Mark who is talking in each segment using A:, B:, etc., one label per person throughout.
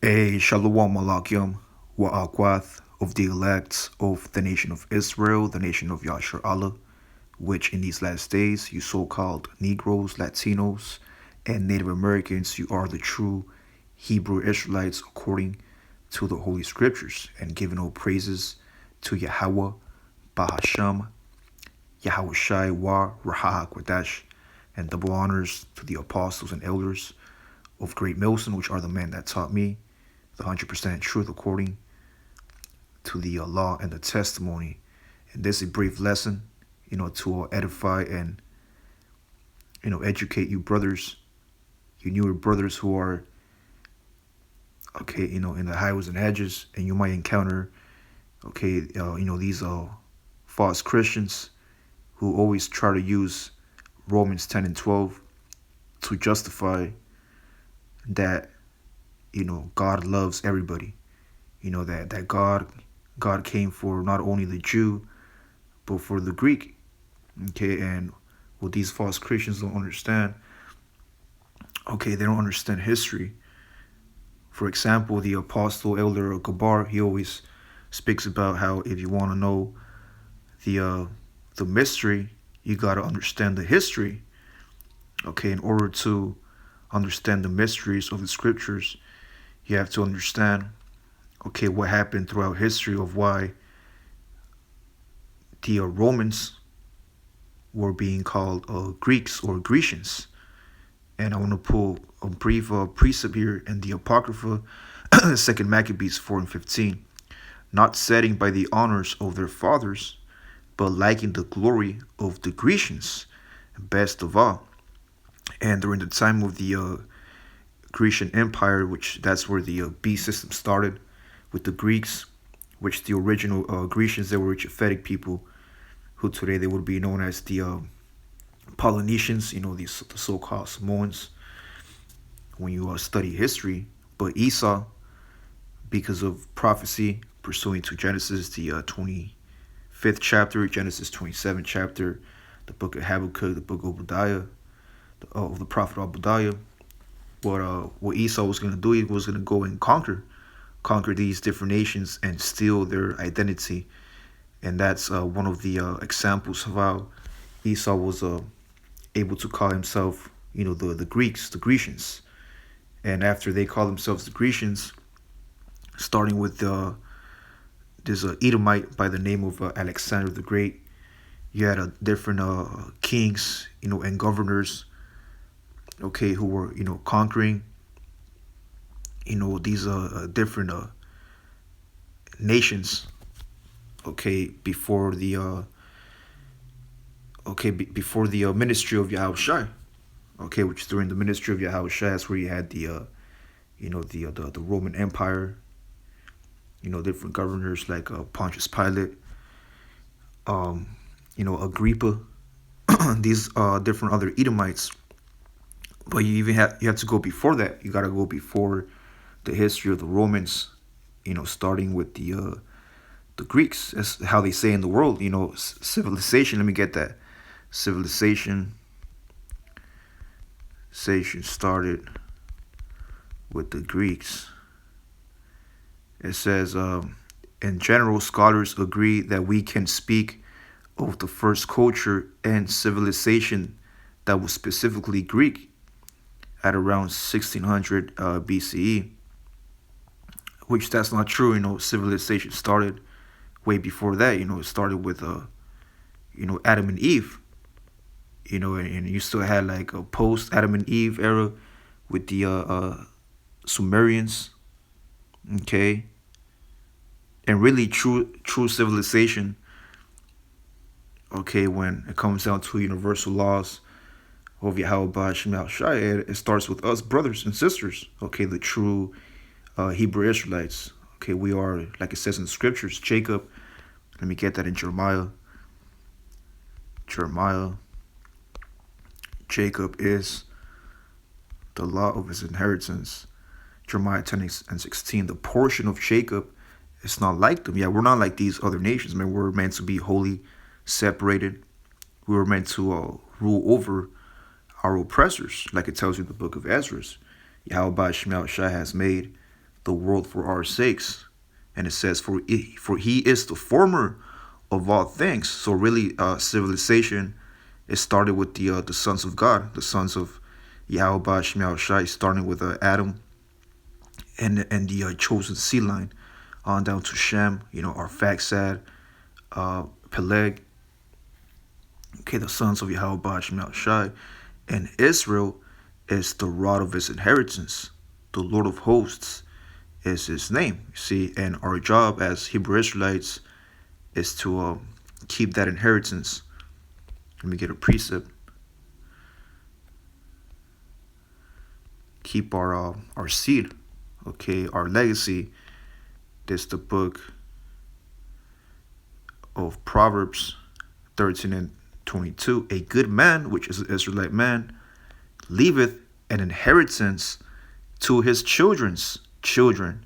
A: Shalom Malakim Wa'akwath of the elect of the nation of Israel, the nation of Yashar Allah, which in these last days, you so-called Negroes, Latinos, and Native Americans, you are the true Hebrew Israelites according to the Holy Scriptures, and giving all praises to Yahweh, Bahasham, Yahweh Shai Wa Raha Kodash, and double honors to the apostles and elders of Great Milson, which are the men that taught me the 100% truth according to the law and the testimony. And this is a brief lesson, to edify and, educate you brothers, you newer brothers who are, in the highways and hedges, and you might encounter, these false Christians who always try to use Romans 10 and 12 to justify that, God loves everybody. That God came for not only the Jew, but for the Greek. Okay, and what these false Christians don't understand, they don't understand history. For example, the apostle elder Gabar, he always speaks about how if you want to know the mystery, you got to understand the history. Okay, in order to understand the mysteries of the scriptures, you have to understand, what happened throughout history of why the Romans were being called Greeks or Grecians. And I want to pull a brief precept here in the Apocrypha, 2 Maccabees 4 and 15. Not setting by the honors of their fathers, but liking the glory of the Grecians, best of all. And during the time of the Grecian Empire, which that's where the beast system started with the Greeks, which the original Grecians, they were Japhetic people, who today they would be known as the Polynesians, the so-called Samoans, when you study history. But Esau, because of prophecy, pursuing to Genesis, the 25th chapter, Genesis 27th chapter, the book of Habakkuk, the book of Obadiah, of the prophet Obadiah, what Esau was going to do, he was going to go and conquer these different nations and steal their identity. And that's one of the examples of how Esau was able to call himself, the Greeks, the Grecians. And after they called themselves the Grecians, starting with this Edomite by the name of Alexander the Great, you had different kings, and governors, who were, conquering, these different nations, before the before the ministry of Yahushua, which during the ministry of Yahushua, that's where you had the the Roman Empire, different governors like Pontius Pilate, Agrippa, these different other Edomites. But you have to go before that. You got to go before the history of the Romans, starting with the Greeks. That's how they say in the world, civilization. Let me get that. Civilization started with the Greeks. It says, in general, scholars agree that we can speak of the first culture and civilization that was specifically Greek at around 1600 BCE, which that's not true. Civilization started way before that. It started with Adam and Eve. And you still had like a post Adam and Eve era with the Sumerians, okay, and really true civilization, when it comes down to universal laws of Yahweh Shai, it starts with us brothers and sisters, the true Hebrew Israelites. We are, like it says in the scriptures, Jacob. Let me get that in Jeremiah. Jacob is the law of his inheritance. Jeremiah 10 and 16. The portion of Jacob is not like them. Yeah, we're not like these other nations, man. We're meant to be holy, separated. We were meant to rule over our oppressors, like it tells you in the book of Ezra. Yahweh Shai has made the world for our sakes. And it says, for he is the former of all things. So really, civilization, it started with the sons of God, the sons of Yahweh Shemiah Shai, starting with Adam and the chosen seed line on down to Shem, Arphaxad, Peleg, okay, the sons of Yahweh Shemiah Shai. And Israel is the rod of his inheritance. The Lord of hosts is his name. You see, and our job as Hebrew Israelites is to keep that inheritance. Let me get a precept. Keep our seed, okay, our legacy. This is the book of Proverbs 13 and 22. A good man, which is an Israelite man, leaveth an inheritance to his children's children,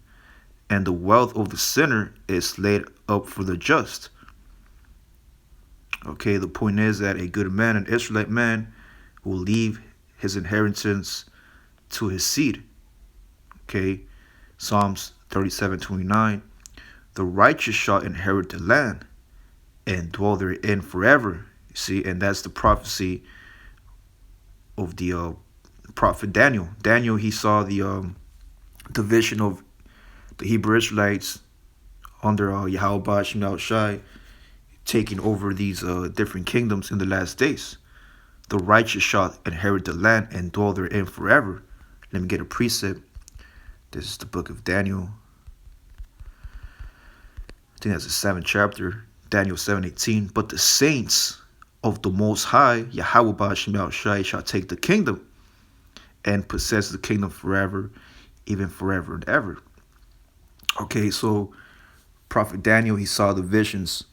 A: and the wealth of the sinner is laid up for the just. Okay, the point is that a good man, an Israelite man, will leave his inheritance to his seed. Okay, Psalms 37:29. The righteous shall inherit the land and dwell therein forever. You see, and that's the prophecy of the prophet Daniel. Daniel, he saw the vision of the Hebrew Israelites under Yahweh Shemel Shai taking over these different kingdoms in the last days. The righteous shall inherit the land and dwell therein forever. Let me get a precept. This is the book of Daniel. I think that's the 7th chapter. Daniel 7:18. But the saints of the Most High, Yahweh Shemel Shai, shall take the kingdom and possess the kingdom forever, even forever and ever. Okay, so Prophet Daniel, he saw the visions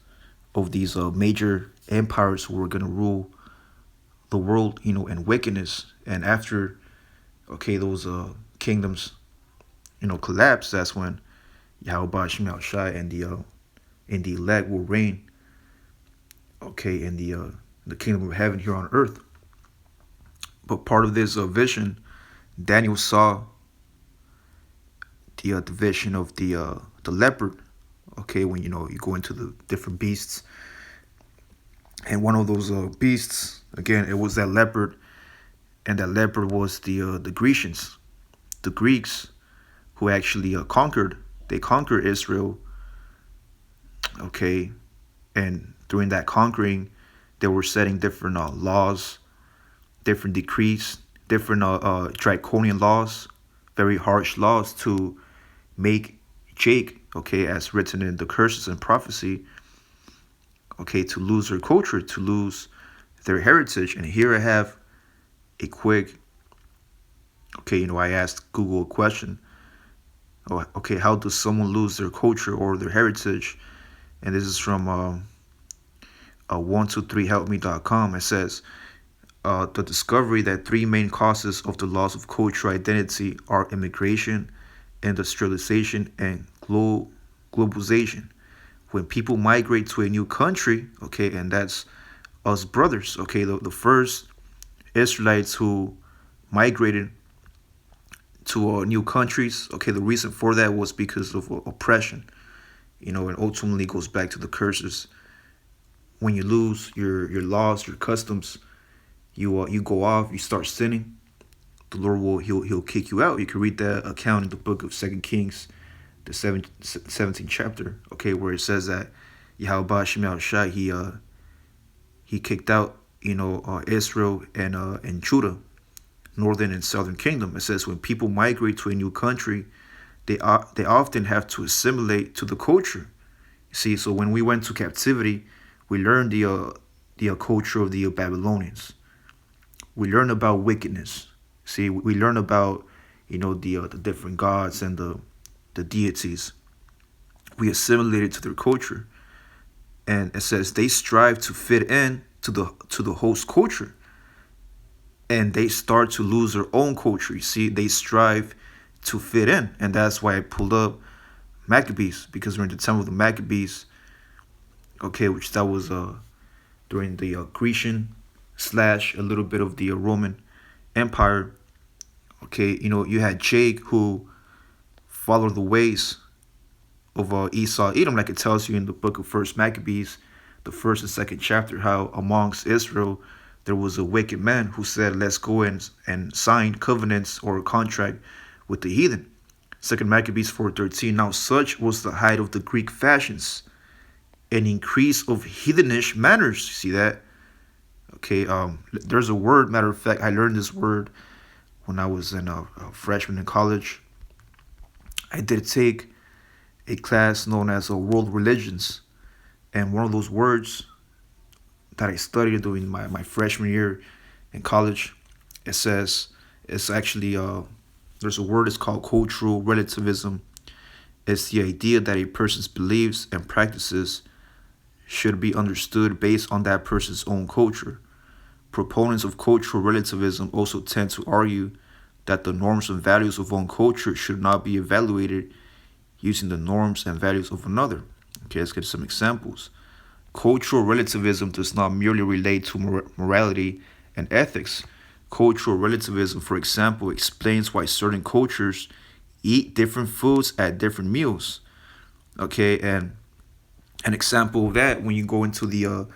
A: of these major empires who were going to rule the world, in wickedness. And after, okay, those kingdoms, collapse, that's when Yahweh Shemel Shai and the elect will reign, okay, in the kingdom of heaven here on earth. But part of this vision, Daniel saw the vision of the leopard. Okay, when you go into the different beasts, and one of those beasts, again, it was that leopard, and that leopard was the Grecians, the Greeks, who actually conquered. They conquered Israel. Okay, and during that conquering, they were setting different laws, different decrees, different draconian laws, very harsh laws to make Jake, okay, as written in the curses and prophecy, okay, to lose their culture, to lose their heritage. And here I have a quick, okay, I asked Google a question. Oh, okay, how does someone lose their culture or their heritage? And this is from 123helpme.com. It says, the discovery that three main causes of the loss of cultural identity are immigration, industrialization, and globalization. When people migrate to a new country, okay, and that's us brothers, okay, the first Israelites who migrated to new countries, okay, the reason for that was because of oppression, and ultimately goes back to the curses. When you lose your laws, your customs, you go off, you start sinning, the Lord will he'll kick you out. You can read that account in the book of 2 Kings, the 17th chapter, okay, where it says that Yahweh Shemel Shai, he kicked out Israel and Judah, northern and southern kingdom. It says when people migrate to a new country, they often have to assimilate to the culture. You see, so when we went to captivity, we learned the culture of the Babylonians. We learn about wickedness. See, we learn about the different gods and the deities. We assimilated to their culture, and it says they strive to fit in to the host culture, and they start to lose their own culture. You see, they strive to fit in, and that's why I pulled up Maccabees, because during the time of the Maccabees, okay, which that was during the Grecian slash a little bit of the Roman Empire. Okay, you had Jake who follow the ways of Esau, Edom, like it tells you in the book of First Maccabees, the first and second chapter, how amongst Israel there was a wicked man who said, "Let's go and sign covenants or a contract with the heathen." Second Maccabees 4:13. Now such was the height of the Greek fashions, an increase of heathenish manners. You see that? Okay. There's a word. Matter of fact, I learned this word when I was a freshman in college. I did take a class known as World Religions, and one of those words that I studied during my freshman year in college, it says it's actually there's a word. It's called cultural relativism. It's the idea that a person's beliefs and practices should be understood based on that person's own culture. Proponents of cultural relativism also tend to argue that the norms and values of one culture should not be evaluated using the norms and values of another. Okay, let's get some examples. Cultural relativism does not merely relate to morality and ethics. Cultural relativism, for example, explains why certain cultures eat different foods at different meals. Okay, and an example of that, when you go into the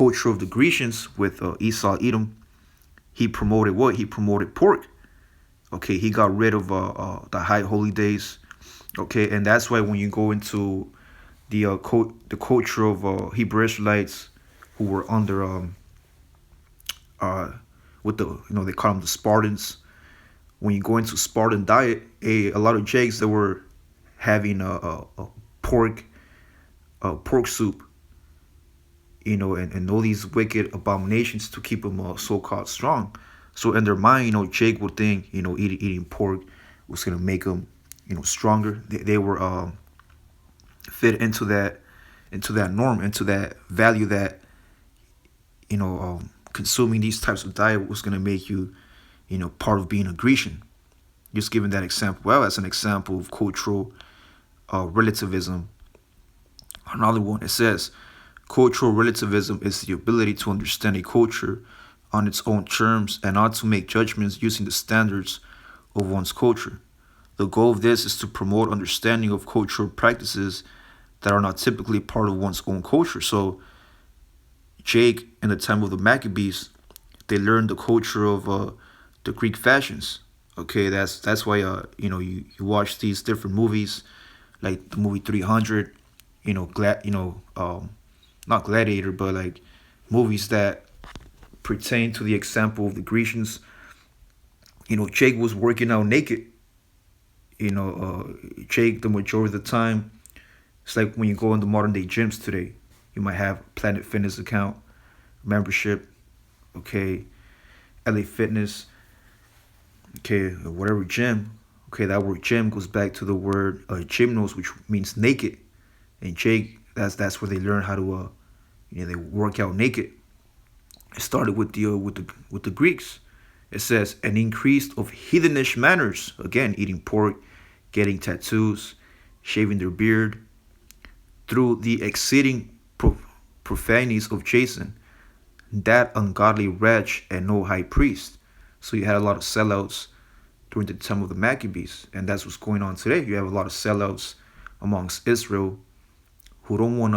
A: culture of the Grecians with Esau, Edom, he promoted what? He promoted pork. Okay, he got rid of the high holy days. Okay, and that's why when you go into the culture of Hebrew Israelites who were under uh with the they call them the Spartans. When you go into Spartan diet, a lot of Jakes that were having a pork pork soup, and all these wicked abominations to keep them so-called strong. So in their mind, Jake would think, eating pork was gonna make them, stronger. They were fit into that norm, into that value that consuming these types of diet was gonna make you, part of being a Grecian. Just giving that example. Well, as an example of cultural relativism. Another one, it says, cultural relativism is the ability to understand a culture on its own terms and not to make judgments using the standards of one's culture. The goal of this is to promote understanding of cultural practices that are not typically part of one's own culture. So, Jake, in the time of the Maccabees, they learned the culture of the Greek fashions. Okay, that's why you watch these different movies, like the movie 300, not Gladiator, but like movies that pertain to the example of the Grecians. Jake was working out naked. Jake, the majority of the time, it's like when you go into modern day gyms today, you might have Planet Fitness account, membership, okay, LA Fitness, okay, whatever gym. Okay, that word gym goes back to the word gymnos, which means naked. And Jake, that's where they learn how to they work out naked. It started with the Greeks. It says an increase of heathenish manners. Again, eating pork, getting tattoos, shaving their beard, through the exceeding profanities of Jason, that ungodly wretch and no high priest. So you had a lot of sellouts during the time of the Maccabees, and that's what's going on today. You have a lot of sellouts amongst Israel who don't want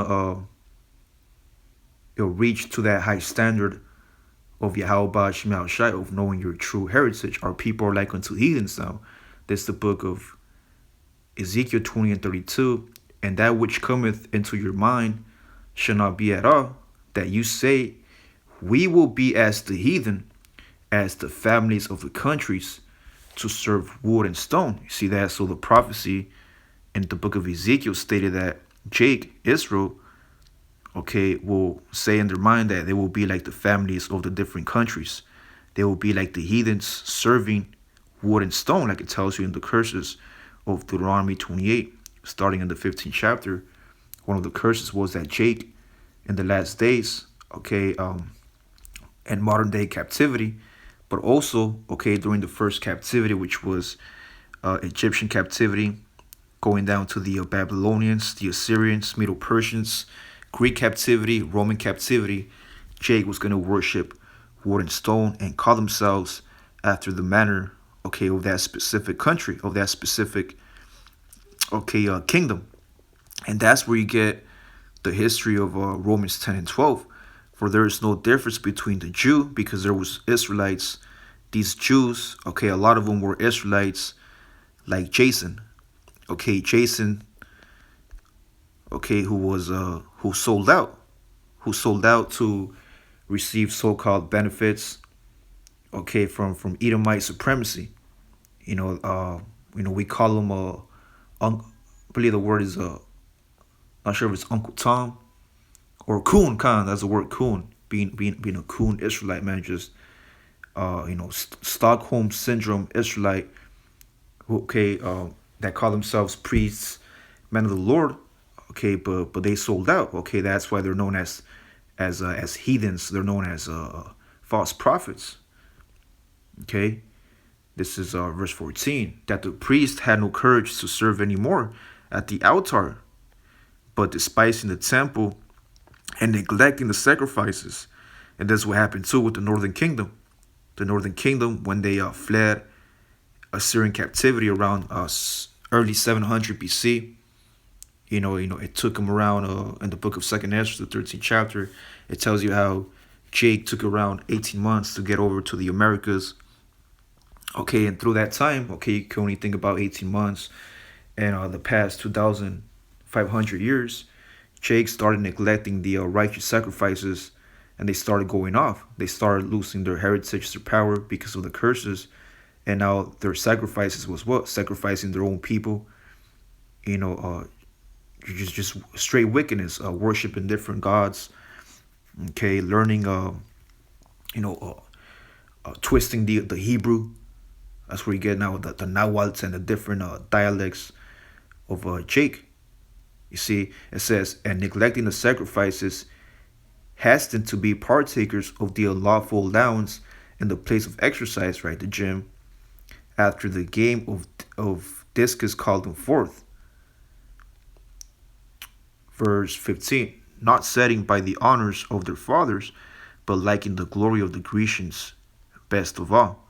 A: to reach to that high standard of Yahweh Shema Shai, of knowing your true heritage. Our people are like unto heathens now. This is the book of Ezekiel 20 and 32. And that which cometh into your mind shall not be at all, that you say, we will be as the heathen, as the families of the countries, to serve wood and stone. You see that? So the prophecy in the book of Ezekiel stated that Jake, Israel, will say in their mind that they will be like the families of the different countries. They will be like the heathens serving wood and stone, like it tells you in the curses of Deuteronomy 28, starting in the 15th chapter. One of the curses was that Jake, in the last days, and modern day captivity, but also, during the first captivity, which was Egyptian captivity, going down to the Babylonians, the Assyrians, Middle Persians, Greek captivity, Roman captivity, Jake was going to worship wood and stone and call themselves after the manner okay, of that specific country, of that specific, okay, kingdom. And that's where you get the history of Romans 10 and 12. For there is no difference between the Jew, because there was Israelites. These Jews, okay, a lot of them were Israelites, like Jason. Okay, Jason, okay, who sold out, to receive so-called benefits, okay, from Edomite supremacy. You know, we call them I believe the word is not sure if it's Uncle Tom or coon. Khan, that's the word coon. Being a coon Israelite man, just Stockholm syndrome Israelite, okay, that call themselves priests, men of the Lord, okay, but they sold out, okay. That's why they're known as heathens. They're known as false prophets, okay. This is verse 14, that the priest had no courage to serve anymore at the altar, but despising the temple and neglecting the sacrifices. And that's what happened too with the northern kingdom. The northern kingdom, when they fled Assyrian captivity around early 700 BC. It took them around in the book of Second Ezra, the 13th chapter. It tells you how Jake took around 18 months to get over to the Americas. Okay, and through that time, okay, you can only think about 18 months and the past 2,500 years, Jake started neglecting the righteous sacrifices, and they started going off. They started losing their heritage, their power because of the curses, and now their sacrifices was what? Sacrificing their own people. You know, just straight wickedness, worshiping different gods. Okay, learning, twisting the Hebrew. That's where you get now the Nahuatl and the different dialects of Jake. You see, it says, and neglecting the sacrifices, hastened to be partakers of the unlawful allowance in the place of exercise, right, the gym, after the game of discus called them forth. Verse 15, not setting by the honors of their fathers, but liking the glory of the Grecians best of all.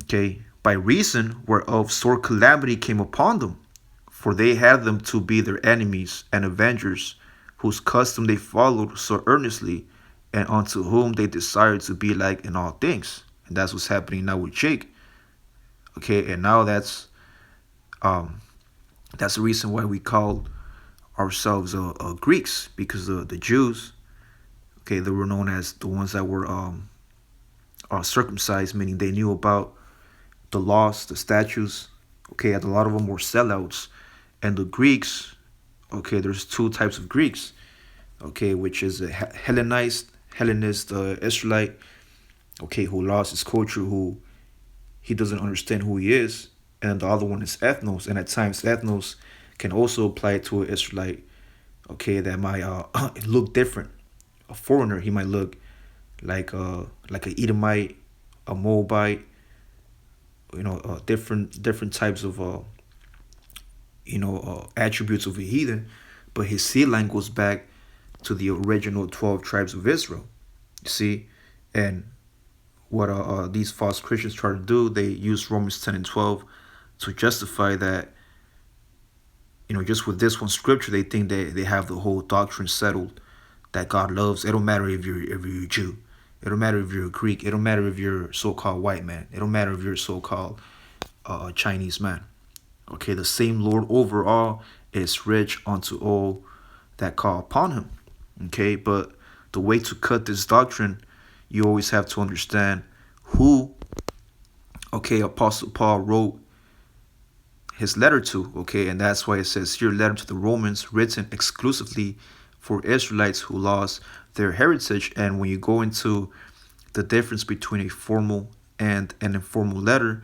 A: Okay, by reason whereof sore calamity came upon them, for they had them to be their enemies and avengers, whose custom they followed so earnestly, and unto whom they desired to be like in all things. And that's what's happening now with Jake. Okay, and now that's the reason why we call ourselves Greeks, because the Jews, okay, they were known as the ones that were circumcised, meaning they knew about the laws, the statutes. Okay, and a lot of them were sellouts, and the Greeks. Okay, there's two types of Greeks. Okay, which is a Hellenist Israelite. Okay, who lost his culture, who he doesn't understand who he is, and the other one is ethnos, and at times ethnos can also apply to an Israelite. Okay, that might look different. A foreigner, he might look like a Edomite, a Moabite, different types of attributes of a heathen, but his seed line goes back to the original 12 tribes of Israel. You see, and what these false Christians try to do, they use Romans 10 and 12 to justify that. Just with this one scripture, they think they have the whole doctrine settled, that God loves. It don't matter if you're a Jew. It don't matter if you're a Greek. It don't matter if you're so-called white man. It don't matter if you're so-called Chinese man. Okay, the same Lord over all is rich unto all that call upon him. Okay, but the way to cut this doctrine, you always have to understand who, okay, Apostle Paul wrote his letter to, okay, and that's why it says here, letter to the Romans, written exclusively for Israelites who lost their heritage. And when you go into the difference between a formal and an informal letter,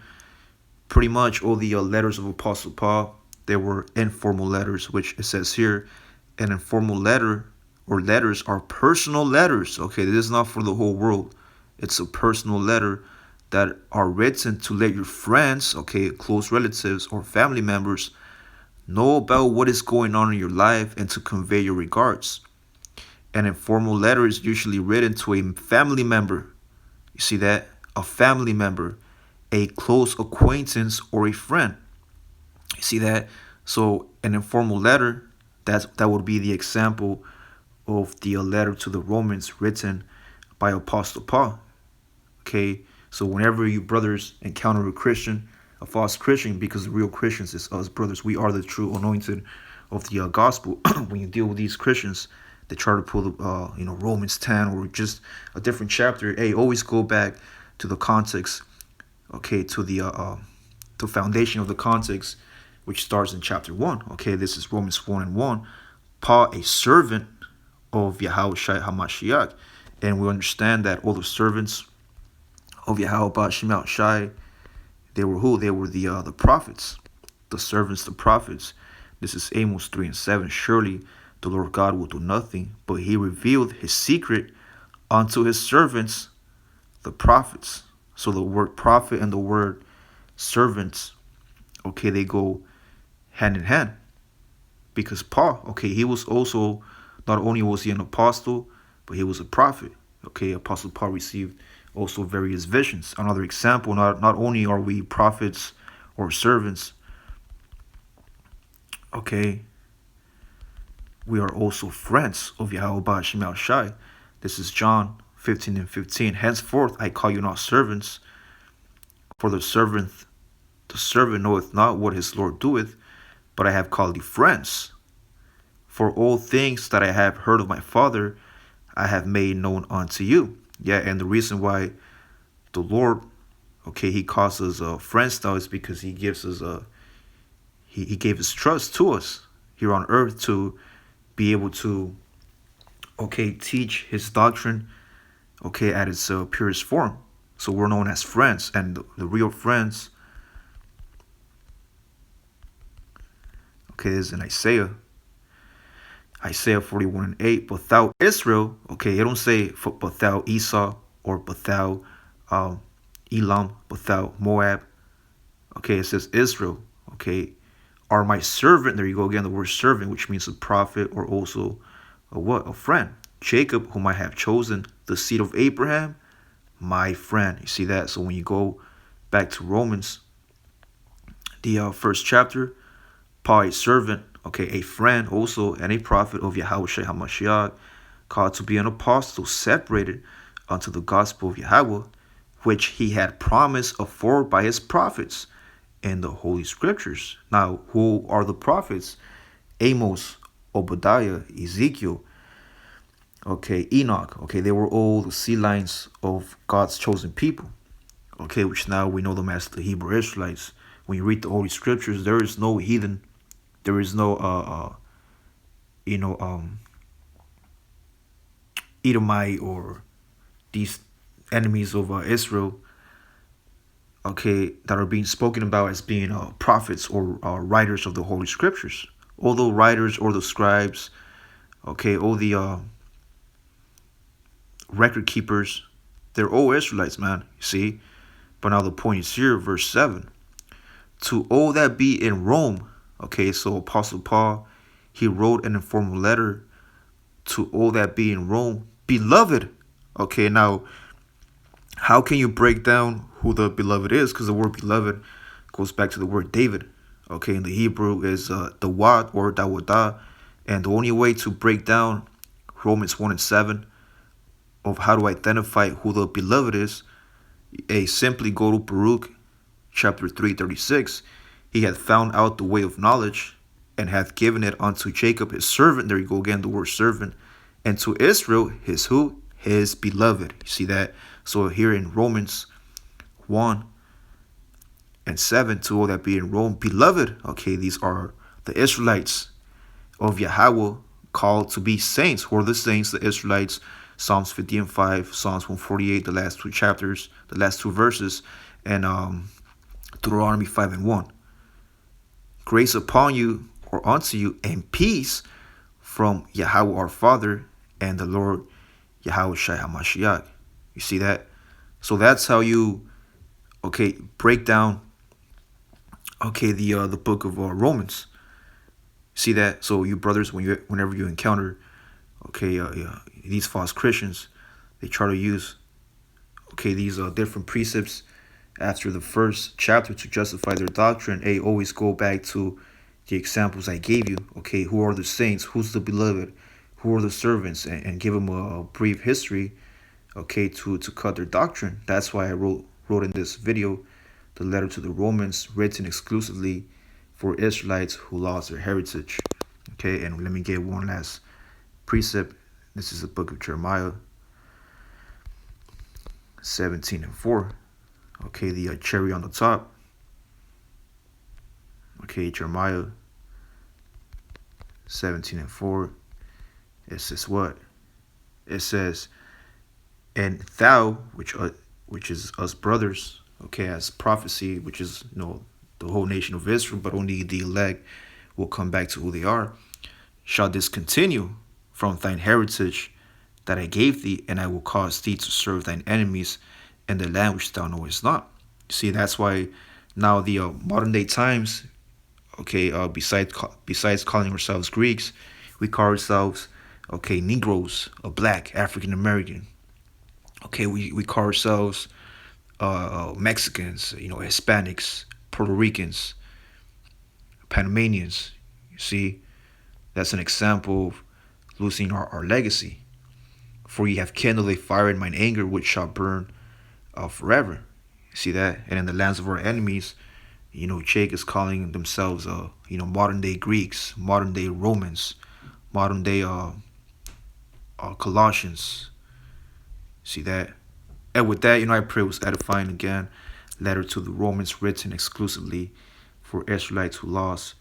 A: pretty much all the letters of Apostle Paul, they were informal letters, which it says here, an informal letter or letters are personal letters. Okay, this is not for the whole world. It's a personal letter that are written to let your friends, okay, close relatives or family members know about what is going on in your life and to convey your regards. An informal letter is usually written to a family member. You see that? A family member. a close acquaintance or a friend. You see that? So an informal letter, that would be the example of the letter to the Romans written by Apostle Paul. Okay, so whenever you brothers encounter a Christian, a false Christian, because the real Christians is us brothers, we are the true anointed of the gospel. When you deal with these Christians, they try to pull the Romans 10 or just a different chapter. Hey, always go back to the context. Okay, to the foundation of the context, which starts in chapter 1. Okay, this is Romans 1 and 1. Paul, a servant of Yahweh Shai HaMashiach. And we understand that all the servants of Yahweh Shemel Shai, they were who? They were the prophets, the servants, the prophets. This is Amos 3 and 7. Surely the Lord God will do nothing, but he revealed his secret unto his servants, the prophets. So the word prophet and the word servants, okay, they go hand in hand. Because Paul, okay, he was also, not only was he an apostle, but he was a prophet. Okay, Apostle Paul received also various visions. Another example, not only are we prophets or servants, okay, we are also friends of Yahweh Shemel Shai. This is John 15 and 15. Henceforth I call you not servants, for the servant knoweth not what his Lord doeth, but I have called you friends. For all things that I have heard of my Father, I have made known unto you. Yeah, and the reason why the Lord, okay, he calls us friends now is because he gives us he gave his trust to us here on earth to be able to, okay, teach his doctrine, okay, at its purest form. So we're known as friends, and the real friends, okay, is in Isaiah 41 and 8. But thou Israel, okay, it don't say but thou Esau or but thou Elam, but thou Moab. Okay, it says Israel, okay, are my servant. There you go again, the word servant, which means a prophet or also a what? A friend. Jacob, whom I have chosen, the seed of Abraham, my friend. You see that? So when you go back to Romans, the first chapter, Paul, a servant, okay, a friend also, and a prophet of Yahweh Shai HaMashiach, called to be an apostle, separated unto the gospel of Yahweh, which he had promised afore by his prophets in the Holy Scriptures. Now, who are the prophets? Amos, Obadiah, Ezekiel, okay, Enoch. Okay, they were all the sea lines of God's chosen people. Okay, which now we know them as the Hebrew Israelites. When you read the Holy Scriptures, there is no heathen, there is no Edomite or these enemies of Israel, okay, that are being spoken about as being prophets or writers of the Holy Scriptures. All the writers or the scribes, okay, all the record keepers, they're all Israelites, man, you see. But now the point is here, verse 7. To all that be in Rome, okay, so Apostle Paul, he wrote an informal letter to all that be in Rome, beloved. Okay, now, how can you break down who the beloved is? Because the word beloved goes back to the word David. Okay, in the Hebrew is the Wad or Dawadah. And the only way to break down Romans 1 and 7 of how to identify who the beloved is, simply go to Baruch chapter 3:36. He hath found out the way of knowledge and hath given it unto Jacob his servant. There you go again, the word servant. And to Israel, his who? His beloved. You see that? So here in Romans 1 and 7, to all that be in Rome, beloved. Okay, these are the Israelites of Yahweh called to be saints. Who are the saints? The Israelites. Psalms 50 and 5, Psalms 148, the last two chapters, the last two verses, and Deuteronomy 5 and 1. Grace upon you or unto you and peace from Yahweh our Father and the Lord Yahweh Shai HaMashiach. You see that? So that's how you, okay, break down, okay, the book of Romans. See that? So you brothers, whenever you encounter, okay, these false Christians, they try to use, okay, these different precepts after the first chapter to justify their doctrine, hey, always go back to the examples I gave you. Okay, who are the saints? Who's the beloved? Who are the servants? And give them a brief history, okay, to cut their doctrine. That's why I wrote in this video the letter to the Romans, written exclusively for Israelites who lost their heritage. Okay, and let me get one last precept. This is the book of Jeremiah 17:4. Okay, the cherry on the top. Okay, Jeremiah 17:4. It says what? It says, and thou, which is us brothers, okay, as prophecy, which is the whole nation of Israel, but only the elect will come back to who they are, shall discontinue from thine heritage that I gave thee, and I will cause thee to serve thine enemies in the land which thou knowest not. See, that's why now the modern day times, okay, besides calling ourselves Greeks, we call ourselves, okay, Negroes, or Black, African American. Okay, we call ourselves Mexicans, Hispanics, Puerto Ricans, Panamanians. You see, that's an example of losing our legacy. For ye have kindled a fire in mine anger, which shall burn forever. You see that? And in the lands of our enemies, Jake is calling themselves, modern day Greeks, modern day Romans, modern day Colossians. See that? And with that, I pray it was edifying again. Letter to the Romans, written exclusively for Israelites who lost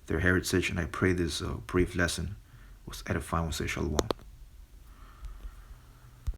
A: their heritage. And I pray this brief lesson was edifying. We'll say shalom.